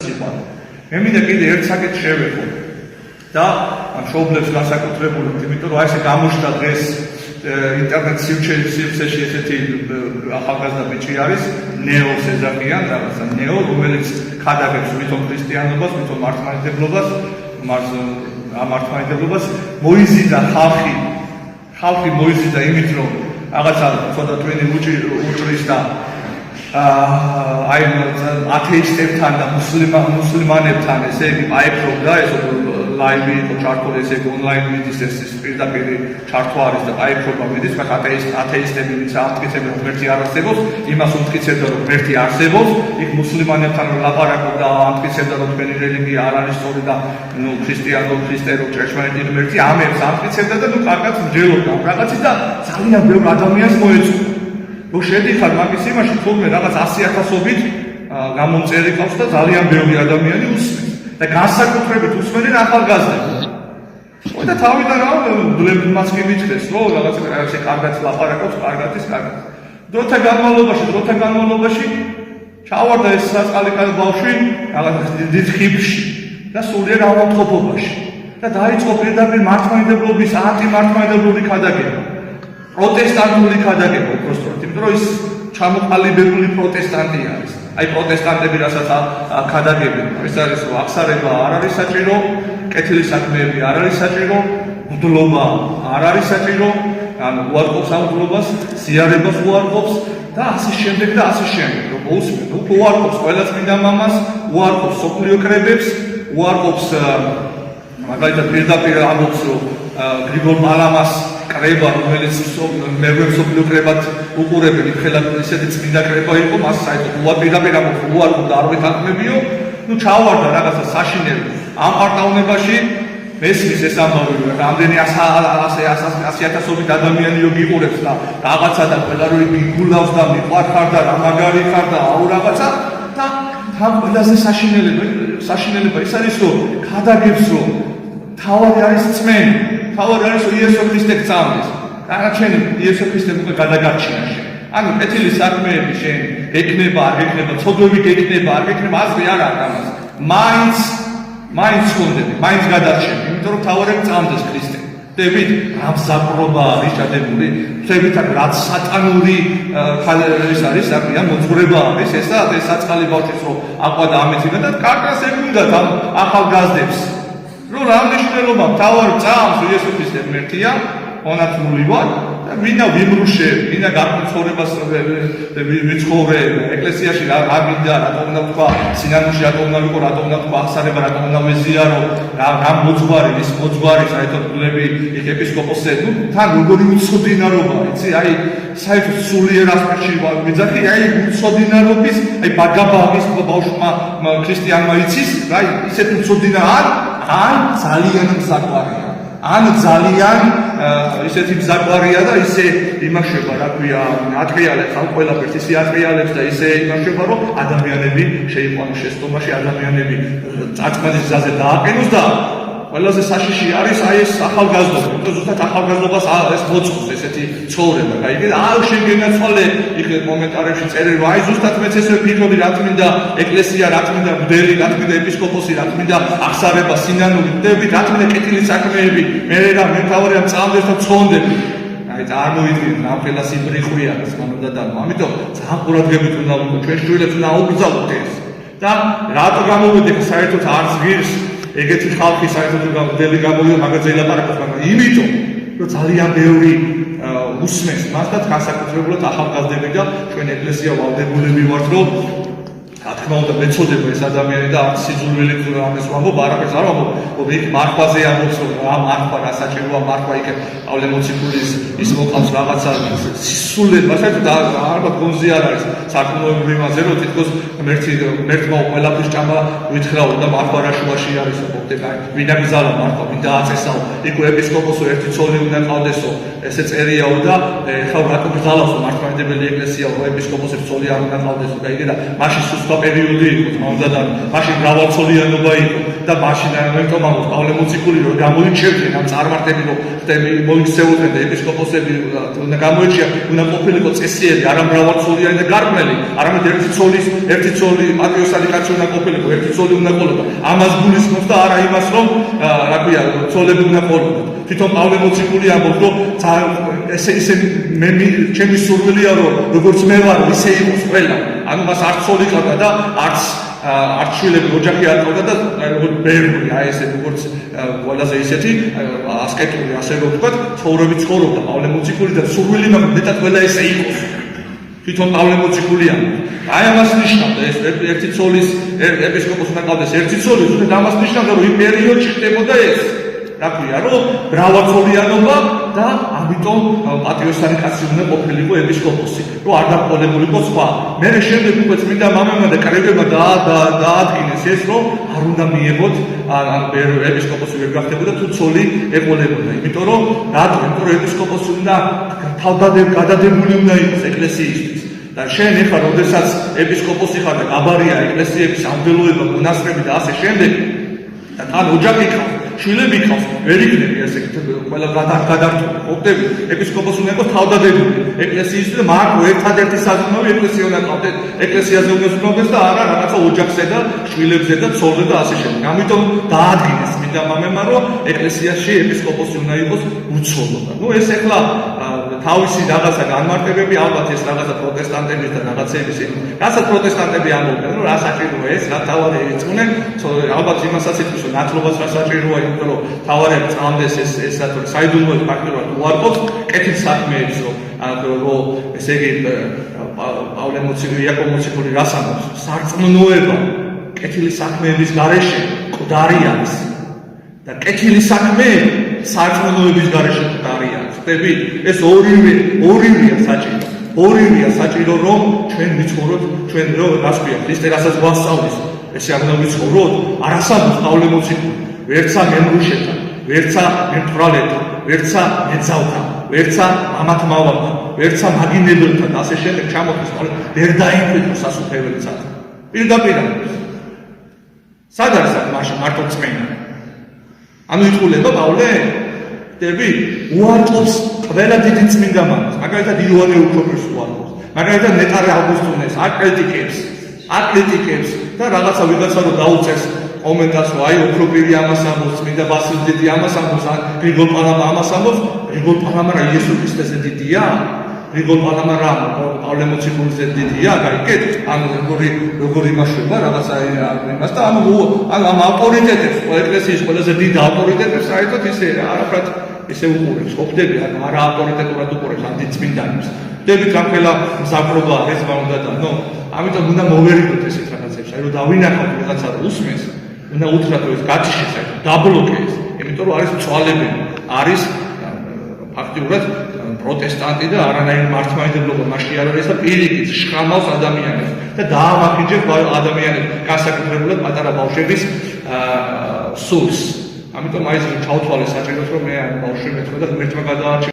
მე მინდა კიდე ერთ საკითხს შევეხო და მშობლებს განსაკუთრებულად, იმიტომ რომ აი ესე გამოჩნდა დღეს ინტერნეტ სივრცეში ესეთი ახალგაზრდა ბიჭი არის, ნეოს ეძახიან, რაღაცა ნეო, რომელიც ხადაგებს ვითომ ქრისტიანობას, ვითომ მართლმადიდებლობას, მოიზიდა ხალხი მოიზიდა იმით, რომ რაღაცა ცოტა twini უჭრის და აი ათეისტებთან და მუსლიმანებთან ესე აიფრობდა ეს ლაივი იყო ჩართული ესე ონლაინ მიდის ეს პირდაპირ ჩართვა არის და აიფრობა მიდის მაგ ათეისტები ვინც ამტკიცებენ რომ ღმერთი არ არსებობს იმას უმტკიცებდა რომ ღმერთი არსებობს იქ მუსლიმანებთან ლაპარაკობდა ამტკიცებდა რომ თქვენი რელიგია არ არის სწორი და ნუ ქრისტე რომ ჭეშმარიტი ღმერთი ამებს ამტკიცებდა და ნუ კარგად მსჯელობდა რაღაცის და ძალიან ბევრ ადამიანს მოეწონა რომ შედიხარ მაგის იმაში თურმე რაღაც 100,000-ობით გამომწერი ყავს და ძალიან ბევრი ადამიანი უსმენს და განსაკუთრებით უსმენენ ახალგაზრდებს. და თავიდან რა დლებმაც კი მიჩნდეს რომ რაღაცა კარგად ლაპარაკობს, კარგად. დროთა განმავლობაში ჩავარდა ეს საწყალი ბავშვი რაღაც დიდ ხიბში და სულიერ ავადმყოფობაში და დაიწყო პირდაპირ მართლმადიდებლობის ანტიმართლმადიდებლური ქადაგება. პროტესტანტული ქადაგება უბრალოდ, იმიტომ რომ ის ჩამოყალიბებული პროტესტანტი არის. აი პროტესტანტები რასაც ქადაგებენ, ეს არის რომ აღსარება არ არის საჭირო, კეთილი საქმეები არ არის საჭირო, მდლობა არ არის საჭირო, ანუ უარყოფს ამ მდლობას, ზიარებას უარყოფს და ასე შემდეგ. რომ მოусმენ, უარყოფს ყველა წმინდა მამას, უარყოფს სოფლიო კრებებს, უარყოფს მაგალითად პირდაპირ ამბობს რომ გრიგოლ პალამას კრება, რომელიც მერვე სოფლიო კრებად უყურებენ, ხელად ისეთი წმინდა კრება იყო, მას საერთოდ პირდაპირ ამბობს უარყოფდა არ ვეთანხმებიო, ნუ ჩავარდა რაღაცა საშინელი ამ პარტაუნებაში მესმის ეს ამბავი რომ რამდენი 100,000-ობით ადამიანი რო გიყურებს და რაღაცა და ყველა რო გიგულავს და მიყვარხარ და რა მაგარი ხარ და აუ რაღაცა და თან ყველაზე საშინელება ის არის რომ ქადაგებს რომ თავი არის წმენი, თავი არის იესო ქრისტე გწამდეს. განაჩენი იესო ქრისტე უკვე გადაგარჩინა შენ. ანუ კეთილი საქმეები შენ ეკნება, არ ეკნება, ცოდვები ეკნება, არ ეკნება, აზრი არ აქვს ამას. მაინც ხონდები, მაინც გადარჩენი, იმიტომ რომ თავი გწამდეს ქრისტე. ხდებით, რა მზაპრობა არის ჩადებული, ხდებით რაც სატანური ის არის, საკია მოძღვრება არის, ეს საწყალი ბავშვის რომ აყვადა ამეცი და კარგას ეკუნდათ ამ ახალგაზრდებს. რომ რა მნიშვნელობა თავარ წამს იესო ქრისტე ღმერთია, მონათმული ვარ და მინდა ვიმრუშე, მინდა გარკვეულებას ვიცხოვრე ეკლესიაში რა მინდა, რატომ უნდა თქვა, სინამდვილეში რატომ უნდა ვიყო, რატომ უნდა თქვა, აღსარება რატომ უნდა ვეზიარო, რა მოძღვარი, ის მოძღვარი საერთოდ გულები იქ ეპისკოპოსზე, ნუ თან როგორი უცოდინარობა, იცი, აი საერთოდ სულიერ ასპექტში ვიძახი, აი უცოდინარობის, აი ბაგაბაღის ბავშვმა ქრისტიანმა იცის, აი ისეთ უცოდინა ან ძალიან მზაკვარია. ან ძალიან ისეთი მზაკვარია და ისე იმაშება, რა ქვია, ატრიალებს, ან ყველაფერს ისე ატრიალებს და ისე იმაშება, რომ ადამიანები შეიყვანოს შეცდომაში, ადამიანები წარწყმელის გზაზე დააყენოს და ყველაზე საშიში არის აი ეს ახალგაზრდობა, იმიტომ ზუსტად ახალგაზრდობას ეს მოწყობს ესეთი ცხოვრება, გაიგე? არ შეგენაცვალე იქ კომენტარებში წერე, რომ აი ზუსტად მეც ესე ვფიქრობდი, რა თქმა ეკლესია, რა თქმა მღვდელი, რა თქმა ეპისკოპოსი, რა თქმა აღსარება, სინანული, ხდებით, რა თქმა კეთილი საქმეები, მე თავარია მწამდეს და ცხონდები. აი წარმოიდგინეთ, რამხელა სიბრიყვია ეს მამადადამ. ამიტომ ძალიან ყურადღებით უნდა ვიყოთ, ჩვენ შვილებს უნდა აუგზავნოთ ეს. და რატო გამოვიდეთ საერთოდ არც ღირს ეგეთი ხალხი საერთოდ მღვდელი გამოვიდა მაგაზე ლაპარაკობს, მაგრამ იმიტომ რომ ძალიან ბევრი უსმენს მას და განსაკუთრებულად ახალგაზრდები და ჩვენ ეკლესია ვალდებულები ვართ რომ რა თქმა უნდა მეწოდება ეს ადამიანი და არც სიძულვილი ამას ვამბობ, არაფერს არ ვამბობ, რომ იქ მარხვაზე ამბობს რომ რა მარხვა რა საჭიროა მარხვა იქ პავლემოციკულის ის მოყავს რაღაცა სისულელება საერთოდ ალბათ გონზე არ არის საკმაოდ იმაზე რომ თითქოს ღმერთმა ყველაფრის ჭამა ვითხრაო და მარხვა რა შუაში არის ხოთე კაი ვინ აგზალა მარხვა ვინ დააწესაო იქ ეპისკოპოსო ერთი ცოლი უნდა ყავდესო ესე წერიაო და ხა რატომ გზალასო მართლმადიდებელი ეკლესიაო ეპისკოპოსებს ცოლი არ უნდა ყავდესო გაიგე და მაშინ სუსტა პერიოდი იყო თმამდადან მაშინ მრავალცოლიანობა იყო და მაშინ ამიტომ ამბობს პავლე მოციქული რომ გამოიჩევდნენ ამ წარმართები რომ მოიქცეოდნენ და ეპისკოპოსები უნდა გამოიჩია უნდა ყოფილიყო წესიერი არა მრავალწლიანი და გარკვეული არამედ ერთი ცოლი პატრიოტული კაცი უნდა ყოფილიყო ერთი ცოლი უნდა ყოლოდა ამას გულისხმობს და არა იმას რომ რა ქვია ცოლები უნდა ყოლოდა თვითონ პავლე მოციქული ამბობს რომ ესე ჩემი სურვილია რომ როგორც მე ვარ ისე იყოს ყველა ანუ მას არც ცოლი ყავდა და არც არჩილები ოჯახი არ ყავდა და როგორც ბერნული აი ესე როგორც ყველაზე ისეთი ასკეტური ასე რომ ვთქვათ ცხოვრები ცხოვრობდა პავლე მოციქული და სურვილი მაქვს მეტად ყველა ესე იყოს თვითონ პავლე მოციქულია აი ამას ნიშნავდა ეს ერთი ცოლის ეპისკოპოსი უნდა ყავდეს ერთი ცოლი თუმცა ამას ნიშნავდა რომ იმ პერიოდში ხდებოდა ეს რა ქვია რომ მრავალწლიანობა და ამიტომ პატრიოტული კაცი უნდა ყოფილიყო ეპისკოპოსი რომ არ დაყოლებულიყო სხვა მე შემდეგ უკვე წმინდა მამებმა და კრებებმა დაადგინეს ეს რომ არ უნდა მიიღოთ ეპისკოპოსი ვერ გახდებოდა თუ ცოლი ეყოლებოდა იმიტომ რომ რატო იმიტომ რომ ეპისკოპოსი უნდა გადადებული უნდა იყოს ეკლესიისთვის და შენ ეხლა როდესაც ეპისკოპოსი ხარ და გაბარია ეკლესიების სამველოება მონასტრები და ასე შემდეგ და თან ოჯახი ყავს შვილები ყავს ვერ იქნები ასე ყველა გადართული ყოფდები ეპისკოპოსი უნდა იყოს თავდადებული ეკლესიისთვის და მაგრამ ერთადერთი საზრუნავი ეკლესია უნდა ყავდეს ეკლესიაზე უნდა ზრუნავდეს და არა რაღაცა ოჯახზე და შვილებზე და ცოლზე და ასე შემდეგ ამიტომ დაადგინეს წმინდა მამებმა რომ ეკლესიაში ეპისკოპოსი უნდა იყოს უცოლობა ნუ ეს ეხლა თავისი რაღაცა განმარტებები ალბათ ეს რაღაცა პროტესტანტების და რაღაცების რასაც პროტესტანტები ამბობენ რომ რა საჭიროა ეს რა თავარი ეწუნენ ალბათ იმასაც იტყვის რომ ნათლობას რა საჭიროა იმიტომ რომ თავარები წამდეს ეს საიდუმლოების ფაქტორად უარყოფს კეთილ საქმეებს რომ ესე იგი პავლე მოციქული იაკობ მოციქული რას ამბობს სარწმუნოება კეთილი საქმეების გარეშე მკვდარი არის და კეთილი საქმეები სარწმუნოების გარეშე მკვდარი არის ხტები ეს ორივეა საჭირო რომ ჩვენ ვიცხოვროთ ჩვენ რას ქვია ქრისტე რასაც გვასწავლის ესე არ უნდა ვიცხოვროთ არასაბუთს პავლე მოციქული ვერცა მემრუშეთა ვერცა მემთვრალეთა ვერცა მეძავთა ვერცა მამათმავალთა ვერცა მაგინებელთა და ასე შემდეგ ჩამოთვლის ვერ დაიმკვიდრო სასუფეველი ცათა პირდაპირ სად არის მაშინ მარტო წმენა ანუ იტყულება პავლე ხტები უარყოფს ყველა დიდი წმინდა მამას მაგალითად იოანე უქროპეს უარყოფს მაგალითად ნეტარე ავგუსტინეს აკრიტიკებს და რაღაცა ვიღაცა რომ დაუწერს კომენტარს რომ აი ოქროპირი ამას ამბობს წმინდა ბასილი დიდი ამას ამბობს ან გრიგოლ პალამა ამას ამბობს გრიგოლ პალამა რა იესო ქრისტეზე დიდია გრიგოლ პალამა რა პავლე მოციქულიზე დიდია გაიგეთ ან როგორი იმაშვება რაღაცა იმას და ამ ავტორიტეტებს ეკლესიის ყველაზე დიდ ავტორიტეტებს საერთოდ ისე არაფრად ესე უყურებს ყოფდები არა ავტორიტეტურად უყურებს ამ დიდ წმინდანებს ხდებით რა ყველა მზაკრობა ეს უნდა და ნო ამიტომ უნდა მოვერიდოთ ესეთ რაღაცებს აი რომ დავინახოთ რაღაცა უსმენს უნდა უთხრათ რომ ეს გაჩიშეს აი დაბლოკეს იმიტომ რომ არის მწვალებელი არის ფაქტიურად პროტესტანტი და არანაირი მართლმადიდებლობა მასში არ არის და პირიქით შხამავს ადამიანებს და დაამახინჯებს ადამიანებს განსაკუთრებულად პატარა ბავშვების სულს ამიტომ აი ეს ჩავთვალე საჭიროა რომ მე ბავშვი მეცხრა და ღმერთმა გადაარჩინა